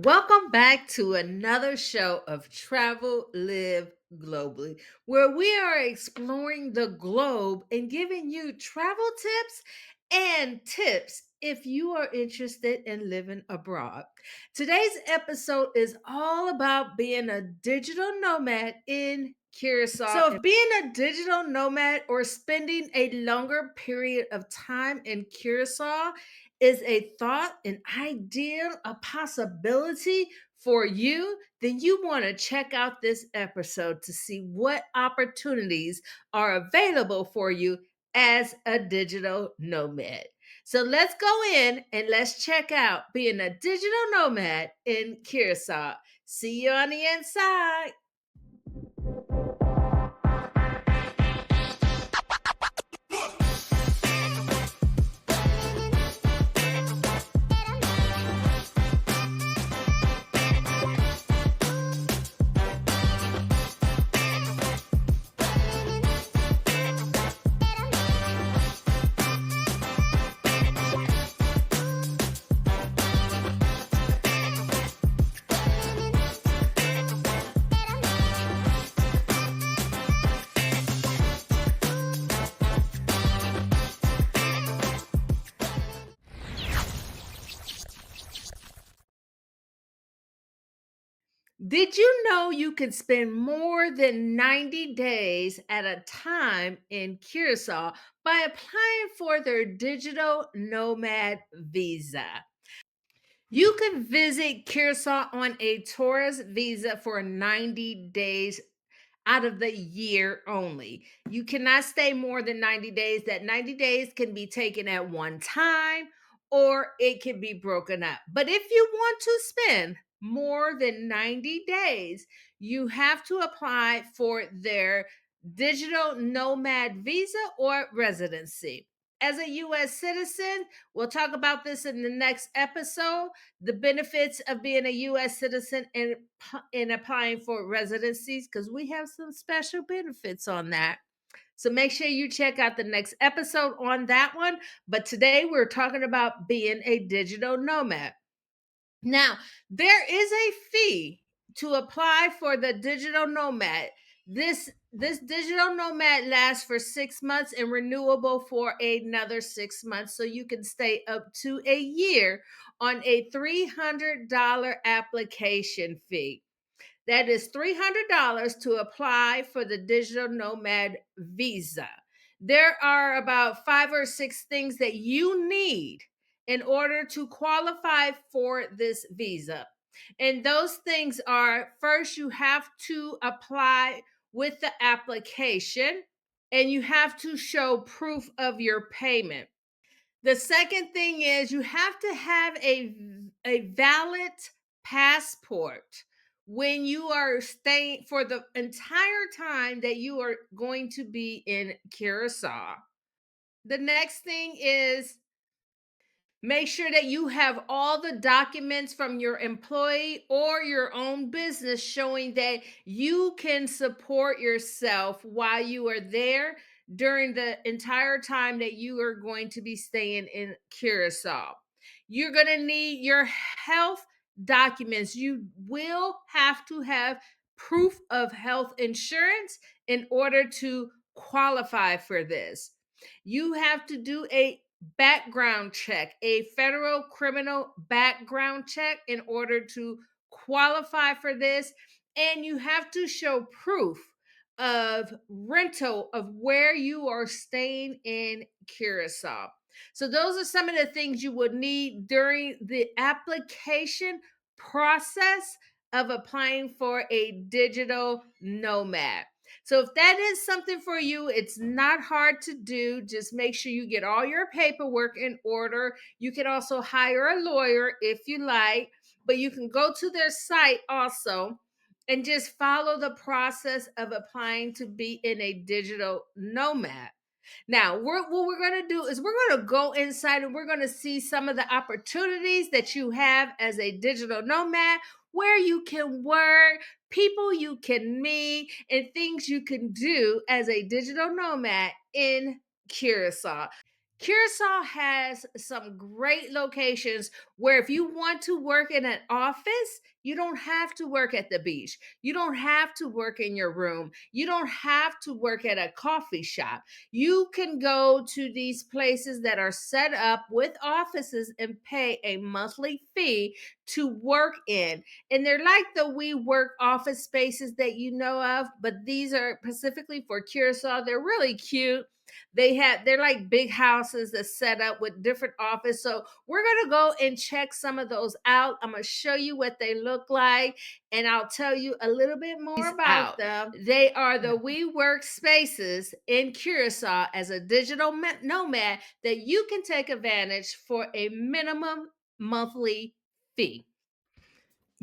Welcome back to another show of Travel Live Globally, where we are exploring the globe and giving you travel tips and tips if you are interested in living abroad. Today's episode is all about being a digital nomad in Curacao. So, if being a digital nomad or spending a longer period of time in Curacao is a thought, an ideal, a possibility for you, then you want to check out this episode to see what opportunities are available for you as a digital nomad. So let's go in and let's check out being a digital nomad in Curacao. See you on the inside. Did you know you can spend more than 90 days at a time in Curacao by applying for their digital nomad visa? You can visit Curacao on a tourist visa for 90 days out of the year only. You cannot stay more than 90 days. That 90 days can be taken at one time or it can be broken up. But if you want to spend more than 90 days, you have to apply for their digital nomad visa or residency. As a US citizen, we'll talk about this in the next episode, the benefits of being a US citizen and applying for residencies, because we have some special benefits on that. So make sure you check out the next episode on that one. But today we're talking about being a digital nomad. Now, there is a fee to apply for the digital nomad. This digital nomad lasts for 6 months and renewable for another 6 months, so you can stay up to a year on a $300 application fee. That is $300 to apply for the digital nomad visa. There are about 5 or 6 things that you need in order to qualify for this visa. And those things are, first, you have to apply with the application and you have to show proof of your payment. The second thing is you have to have a valid passport when you are staying for the entire time that you are going to be in Curacao. The next thing is make sure that you have all the documents from your employee or your own business showing that you can support yourself while you are there during the entire time that you are going to be staying in Curacao. You're going to need your health documents. You will have to have proof of health insurance in order to qualify for this. You have to do a background check, a federal criminal background check in order to qualify for this. And you have to show proof of rental of where you are staying in Curacao. So, those are some of the things you would need during the application process of applying for a digital nomad. So if that is something for you, it's not hard to do. Just make sure you get all your paperwork in order. You can also hire a lawyer if you like, but you can go to their site also and just follow the process of applying to be in a digital nomad. Now, what we're going to do is we're going to go inside and we're going to see some of the opportunities that you have as a digital nomad, where you can work, people you can meet, and things you can do as a digital nomad in Curacao. Curacao has some great locations where if you want to work in an office, you don't have to work at the beach. You don't have to work in your room. You don't have to work at a coffee shop. You can go to these places that are set up with offices and pay a monthly fee to work in. And they're like the WeWork office spaces that you know of, but these are specifically for Curacao. They're really cute. They're like big houses that set up with different office. So we're gonna go and check some of those out. I'm gonna show you what they look like, and I'll tell you a little bit more about them. They are the WeWork spaces in Curacao as a digital nomad that you can take advantage for a minimum monthly fee.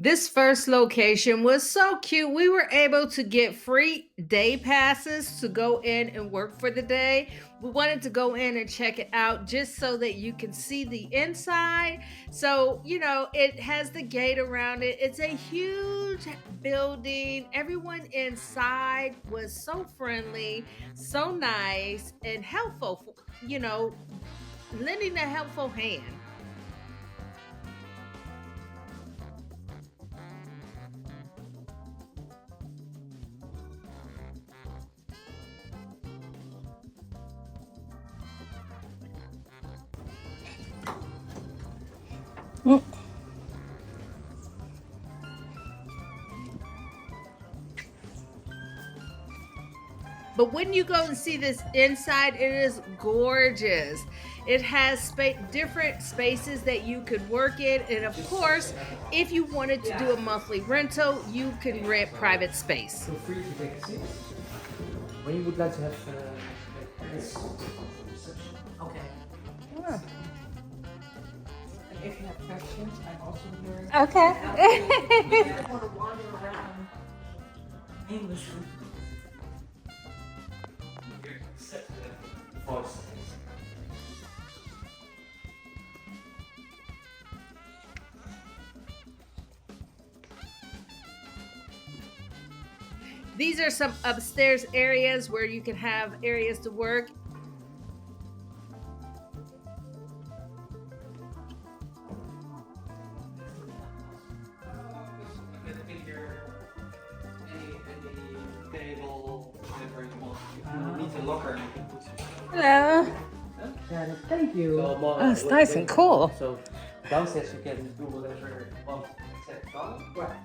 This first location was so cute. We were able to get free day passes to go in and work for the day. We wanted to go in and check it out just so that you can see the inside. So, it has the gate around it. It's a huge building. Everyone inside was so friendly, so nice, and helpful, lending a helpful hand. But when you go and see this inside, it is gorgeous. It has different spaces that you could work in. And of course, if you wanted to do a monthly rental, you can rent private space. Feel free to take a seat. When you would like to have this reception. Okay. Sure. And if you have questions, I'm also here. Okay. You don't want to wander around aimlessly. Set the voice. These are some upstairs areas where you can have areas to work. Table, whatever you want. If you need a locker, you can put it. Hello. Got it. Thank you. Oh, it's nice and cool. So downstairs you can do whatever you want except toilet. Right.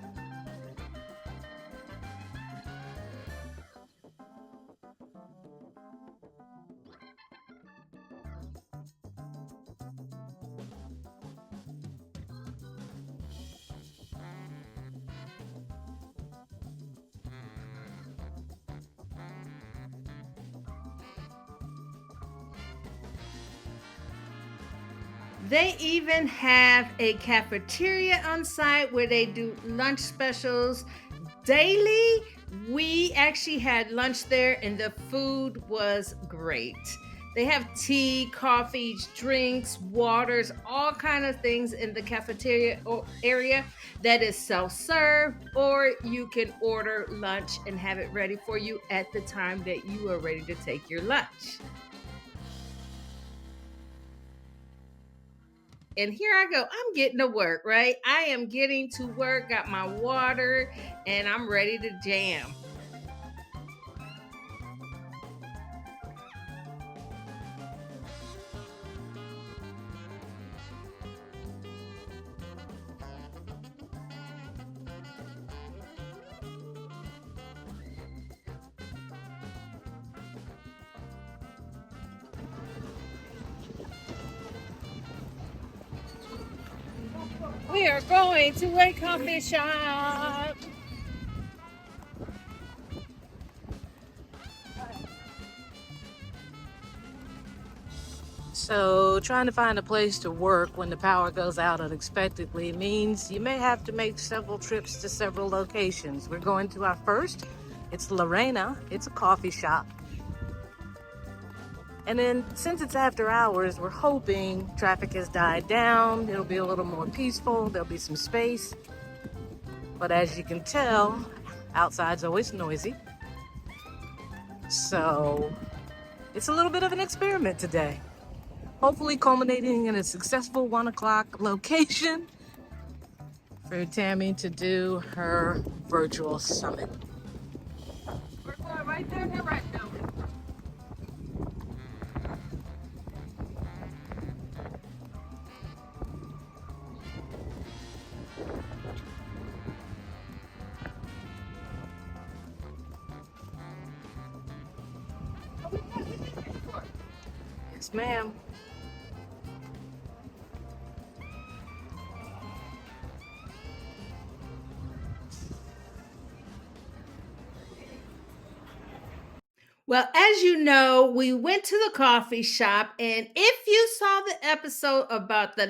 They even have a cafeteria on site where they do lunch specials daily. We actually had lunch there and the food was great. They have tea, coffee, drinks, waters, all kind of things in the cafeteria area that is self-serve, or you can order lunch and have it ready for you at the time that you are ready to take your lunch. And here I go. I'm getting to work, right? I am getting to work, got my water, and I'm ready to jam. We are going to a coffee shop. So, trying to find a place to work when the power goes out unexpectedly means you may have to make several trips to several locations. We're going to our first. It's Lorena. It's a coffee shop. And then, since it's after hours, we're hoping traffic has died down. It'll be a little more peaceful. There'll be some space. But as you can tell, outside's always noisy. So, it's a little bit of an experiment today. hopefully culminating in a successful 1 o'clock location for Tammy to do her virtual summit. We're going right there, you're right now. Yes, ma'am. Well, as you know, we went to the coffee shop, and if you saw the episode about the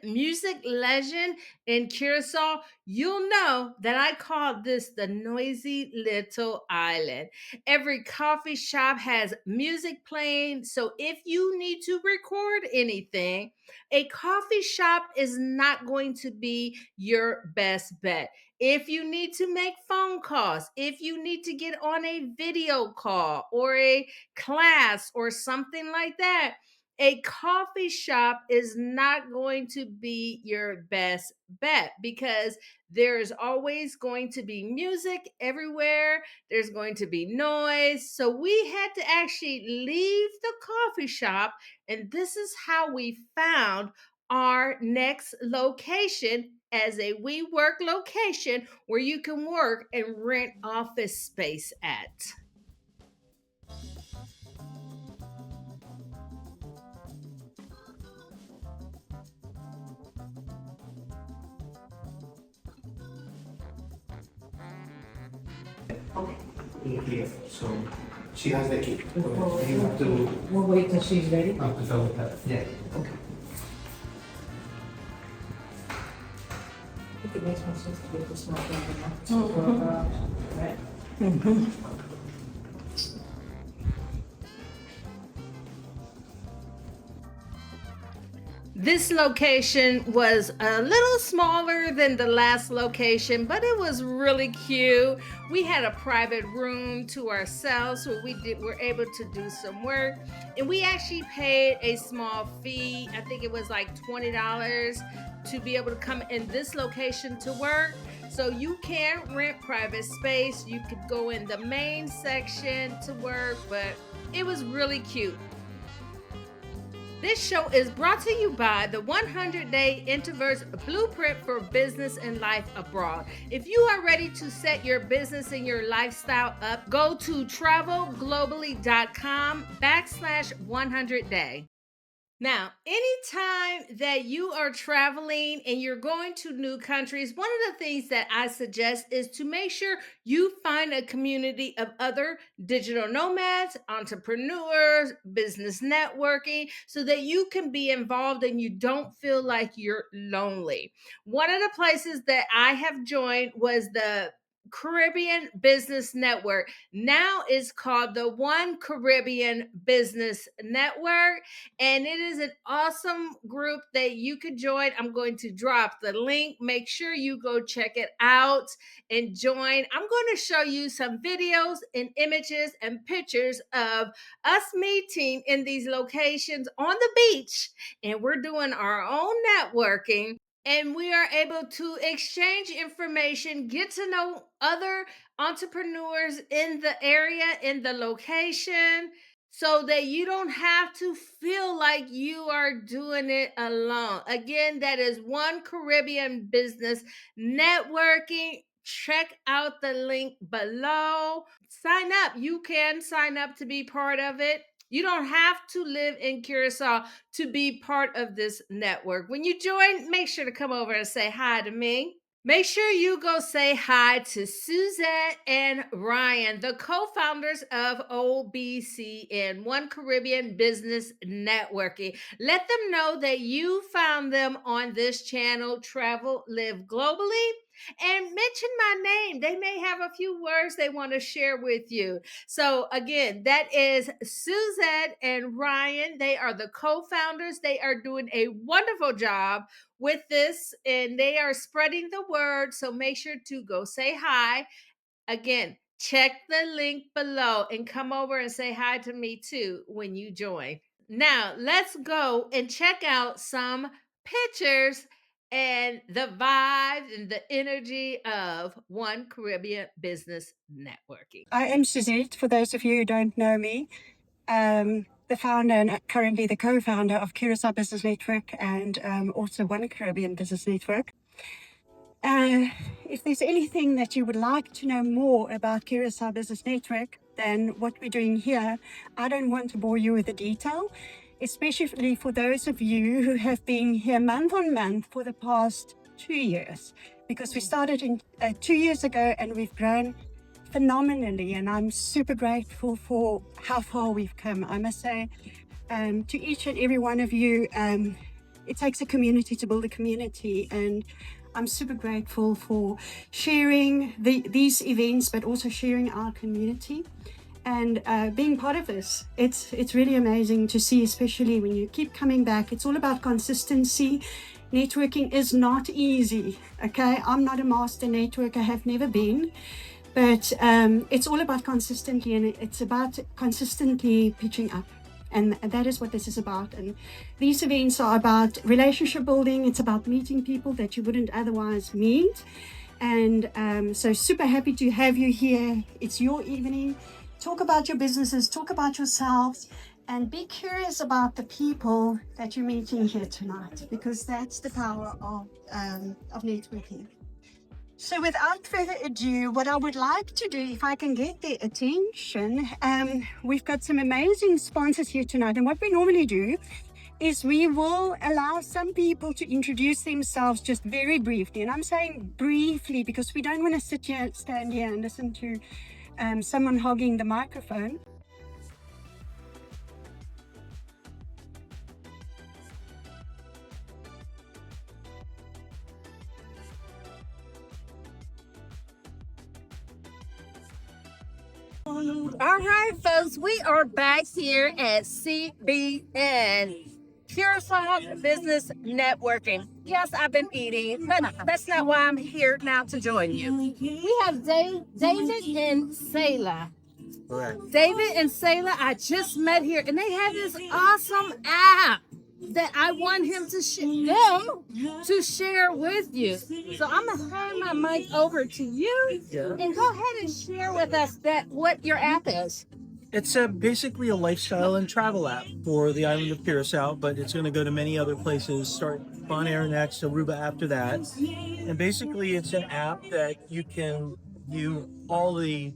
music legend in Curacao, you'll know that I call this the noisy little island. Every coffee shop has music playing, so if you need to record anything, a coffee shop is not going to be your best bet. If you need to make phone calls, if you need to get on a video call or a class or something like that, a coffee shop is not going to be your best bet because there's always going to be music everywhere. There's going to be noise. So we had to actually leave the coffee shop, and this is how we found our next location as a WeWork location where you can work and rent office space at. Here. So she has the key. So you have to We'll wait till she's ready. go with her. Yeah. Okay. I think it makes more sense to get the small thing, right? This location was a little smaller than the last location, but it was really cute. We had a private room to ourselves where were able to do some work, and we actually paid a small fee. I think it was like $20 to be able to come in this location to work. So you can rent private space. You could go in the main section to work, but it was really cute. This show is brought to you by the 100-Day Introverts Blueprint for Business and Life Abroad. If you are ready to set your business and your lifestyle up, go to travelglobally.com/100day. Now, anytime that you are traveling and you're going to new countries, one of the things that I suggest is to make sure you find a community of other digital nomads, entrepreneurs, business networking, so that you can be involved and you don't feel like you're lonely. One of the places that I have joined was the Caribbean Business Network. Now it's called the One Caribbean Business Network, and it is an awesome group that you could join. I'm going to drop the link. Make sure you go check it out and join. I'm going to show you some videos and images and pictures of us meeting in these locations on the beach, and we're doing our own networking. And we are able to exchange information, get to know other entrepreneurs in the area, in the location, so that you don't have to feel like you are doing it alone. Again, that is One Caribbean Business Networking. Check out the link below. Sign up. You can sign up to be part of it. You don't have to live in Curacao to be part of this network. When you join, make sure to come over and say hi to me. Make sure you go say hi to Suzette and Ryan, the co founders of OBCN, One Caribbean Business Networking. Let them know that you found them on this channel, Travel Live Globally, and mention my name. They may have a few words they want to share with you. So, again, that is Suzette and Ryan. They are the co founders. They are doing a wonderful job with this, and they are spreading the word. So make sure to go say hi. Again, check the link below and come over and say hi to me too when you join. Now, let's go and check out some pictures and the vibe and the energy of One Caribbean Business Networking. I am Suzette, for those of you who don't know me. The founder and currently the co-founder of Curaçao Business Network and also One Caribbean Business Network. If there's anything that you would like to know more about Curaçao Business Network than what we're doing here, I don't want to bore you with the detail, especially for those of you who have been here month on month for the past 2 years, because we started 2 years ago and we've grown phenomenally, and I'm super grateful for how far we've come. I must say, to each and every one of you, it takes a community to build a community, and I'm super grateful for sharing these events, but also sharing our community and being part of this. It's really amazing to see, especially when you keep coming back. It's all about consistency. Networking is not easy, okay? I'm not a master networker, have never been. But it's all about consistency, and it's about consistently pitching up. And that is what this is about. And these events are about relationship building. It's about meeting people that you wouldn't otherwise meet. And so super happy to have you here. It's your evening. Talk about your businesses, talk about yourselves, and be curious about the people that you're meeting here tonight, because that's the power of networking. So without further ado, what I would like to do, if I can get their attention, we've got some amazing sponsors here tonight. And what we normally do is we will allow some people to introduce themselves just very briefly. And I'm saying briefly because we don't want to stand here and listen to someone hogging the microphone. All right, folks, we are back here at CBN, Curaçao Business Networking. Yes, I've been eating, but that's not why I'm here now to join you. We have David and Sayla. Correct. David and Sayla, I just met here, and they have this awesome app that I want them to share with you. So I'm gonna hand my mic over to you, and go ahead and share with us what your app is. It's basically a lifestyle and travel app for the island of Curacao, but it's going to go to many other places, start Bonaire next, Aruba after that. And basically it's an app that you can view all the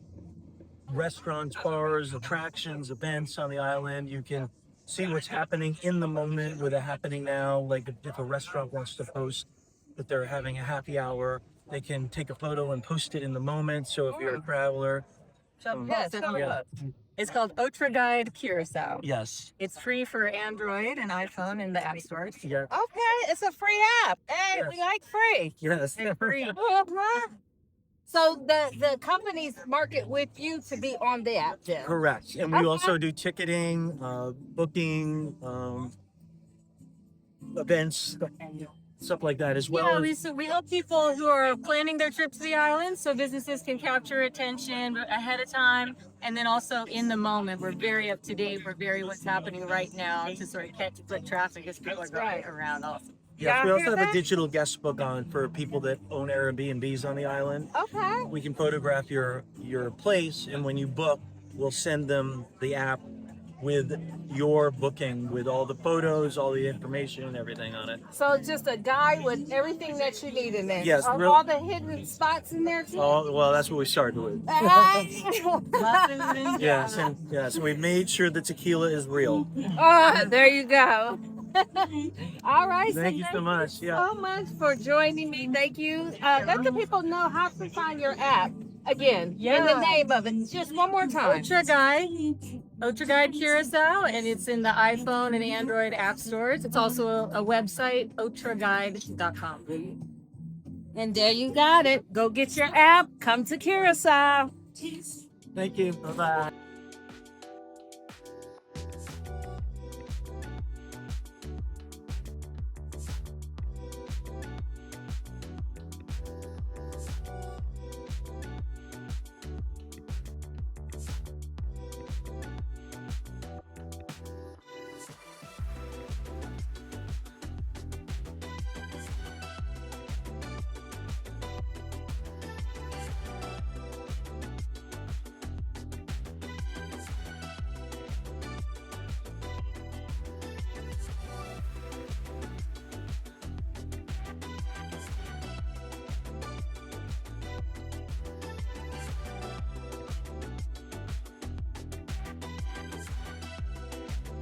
restaurants, bars, attractions, events on the island. You can see what's happening in the moment with a happening now. Like if a restaurant wants to post that they're having a happy hour, they can take a photo and post it in the moment. So if you're a traveler, It's called Ultra Guide Curacao. yes. It's free for Android and iPhone in the app stores. Yeah. Okay, it's a free app. Hey, Yes. we like free. Yes. Free. So the companies market with you to be on the app then. Correct. And we Okay. also do ticketing, booking, events, stuff like that as well. Yeah, we help people who are planning their trip to the island so businesses can capture attention ahead of time. And then also in the moment, we're very up to date. We're very what's happening right now to sort of catch foot traffic as people are driving around also. Yes, we Y'all also hear have a that? digital guest book on for people that own Airbnbs on the island. Okay. We can photograph your place, and when you book, we'll send them the app with your booking, with all the photos, all the information, and everything on it. So just a guide with everything that you need in there. Yes, Are real- all the hidden spots in there too? Oh, well, that's what we started with. Yes, and yes, we made sure the tequila is real. Oh, there you go. All right. Thank you so much. Yeah. So much for joining me. Thank you. Let the people know how to find your app again. Yeah. And the name of it. Just one more time. Ultra Guide Curacao, and it's in the iPhone and Android app stores. It's also a website, ultraguide.com. And there you got it. Go get your app. Come to Curaçao. Thank you. Bye-bye.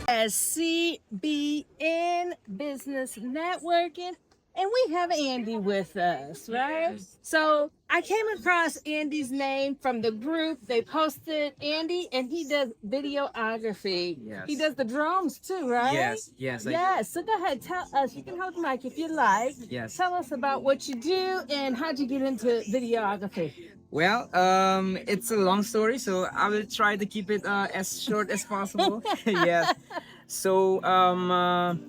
as CBN Business Networking. And we have Andy with us, right? So I came across Andy's name from the group. They posted Andy, and he does videography. Yes. He does the drones too, right? Yes. Yes. So go ahead, tell us. You can hold the mic if you like. Yes. Tell us about what you do and how'd you get into videography. Well, it's a long story, so I will try to keep it as short as possible. Yes. So,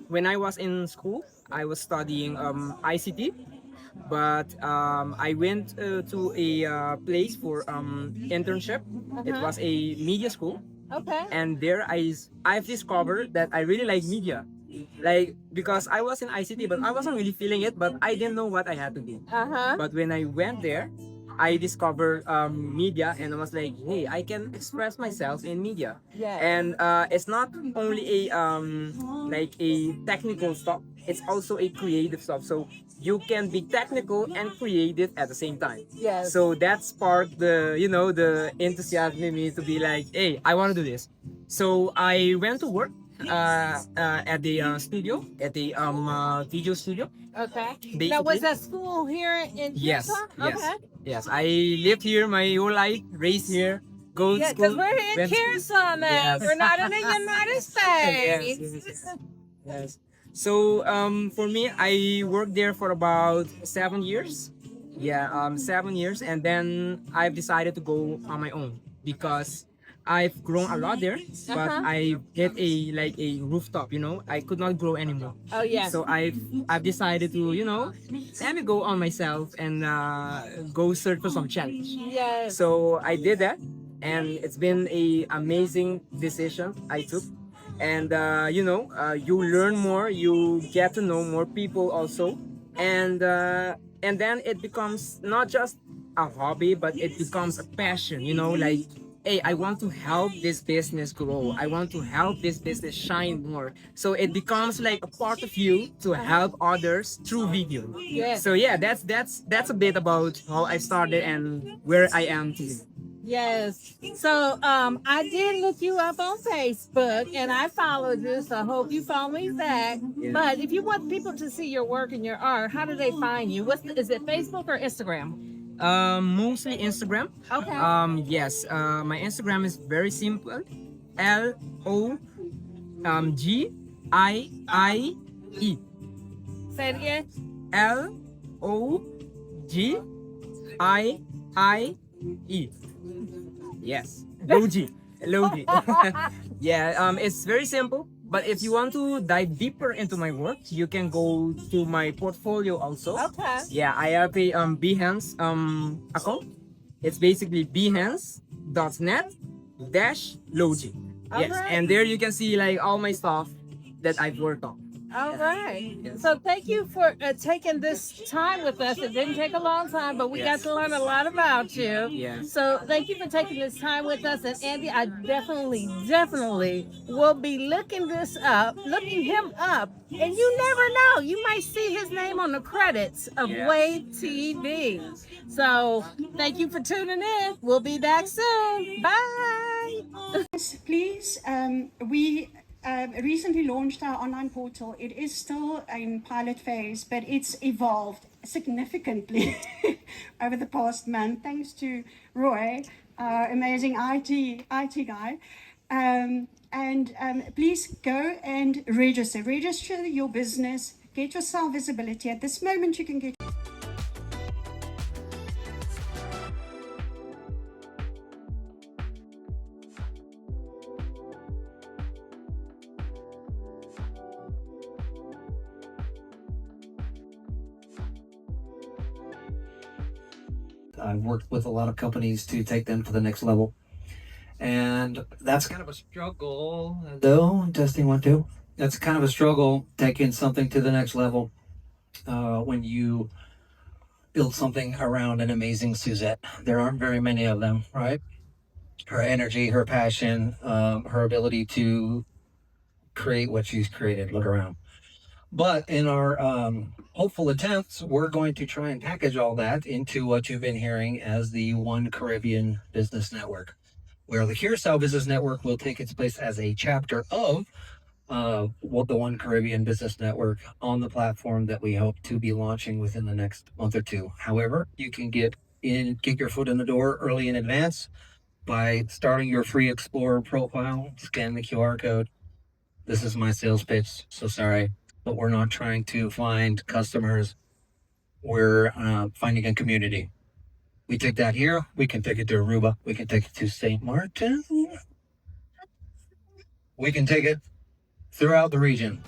when I was in school, I was studying ICT, but I went to a place for internship. It was a media school, Okay. and there I've discovered that I really like media. Like, because I was in ICT, but I wasn't really feeling it, but I didn't know what I had to do. But when I went there, I discovered media, and I was like, hey, I can express myself in media. Yeah. And it's not only a like a technical stuff, it's also a creative stuff. So you can be technical and creative at the same time. Yes. So that sparked the enthusiasm in me to be like, hey, I want to do this. So I went to work at the studio, at the video studio. Okay. Basically. Now, was that school here in Yes, Curacao? yes, Okay. yes. I lived here my whole life, raised here, go to Yeah, school. because we're in went- Curaçao now. Yes. We're not in the United States. Yes. So for me, I worked there for about 7 years. Yeah, 7 years, and then I've decided to go on my own because I've grown a lot there, but I hit a rooftop. I could not grow anymore. Oh, yeah. So I've decided to let me go on myself and go search for some challenge. Yes. So I did that, and it's been a amazing decision I took. And you learn more, you get to know more people also, and then it becomes not just a hobby, but it becomes a passion. Like, hey, I want to help this business grow. I want to help this business shine more. So it becomes like a part of you to help others through video. Yes. So yeah, that's a bit about how I started and where I am today. Yes. So I did look you up on Facebook and I followed you, so I hope you follow me back. Yeah. But if you want people to see your work and your art, how do they find you? Is it Facebook or Instagram? Mostly Instagram. Okay. Yes. My Instagram is very simple. LOGIIE. Say it again. LOGIIE. Yes. Logi. Yeah. It's very simple. But if you want to dive deeper into my work, you can go to my portfolio also. Okay. Yeah, I have a Behance account. It's basically behance.net-logi. Yes, Alright. and there you can see like all my stuff that I've worked on. All right. So thank you for taking this time with us. It didn't take a long time, but we got to learn a lot about you. Yes. So thank you for taking this time with us. And Andy, I definitely will be looking him up. And you never know, you might see his name on the credits of Wave TV. So thank you for tuning in. We'll be back soon. Bye. Please, we recently launched our online portal. It is still in pilot phase, but it's evolved significantly over the past month, thanks to Roy, our amazing IT guy. Please go and register your business, get yourself visibility. At this moment, you can get I've worked with a lot of companies to take them to the next level. And that's kind of a struggle, though. Testing 1, 2. That's kind of a struggle taking something to the next level when you build something around an amazing Suzette. There aren't very many of them, right? Her energy, her passion, her ability to create what she's created. Look around. But in our hopeful attempts, we're going to try and package all that into what you've been hearing as the One Caribbean Business Network, where the Curaçao Business Network will take its place as a chapter of the One Caribbean Business Network on the platform that we hope to be launching within the next month or two. However, you can get your foot in the door early in advance by starting your free Explorer profile, scan the QR code. This is my sales pitch, so sorry, but we're not trying to find customers. We're finding a community. We take that here, we can take it to Aruba, we can take it to St. Martin, we can take it throughout the region.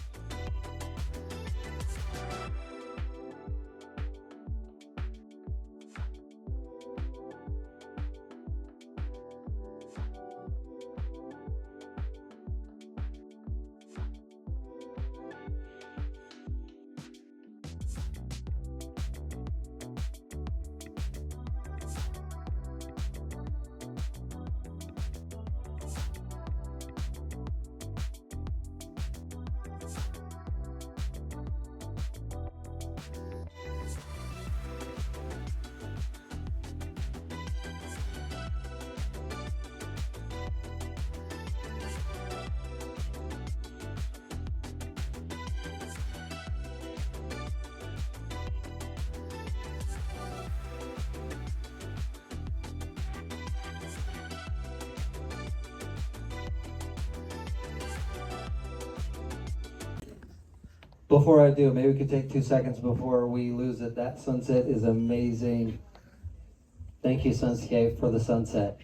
Before I do, maybe we could take 2 seconds before we lose it. That sunset is amazing. Thank you, Sunscape, for the sunset.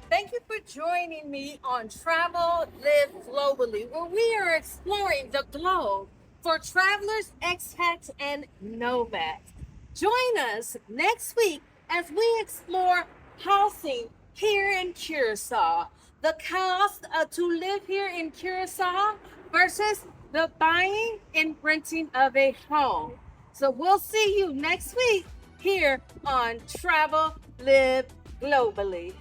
Thank you for joining me on Travel Live Globally, where we are exploring the globe for travelers, expats, and nomads. Join us next week as we explore housing here in Curacao, the cost to live here in Curacao versus the buying and renting of a home. So we'll see you next week here on Travel Live Globally.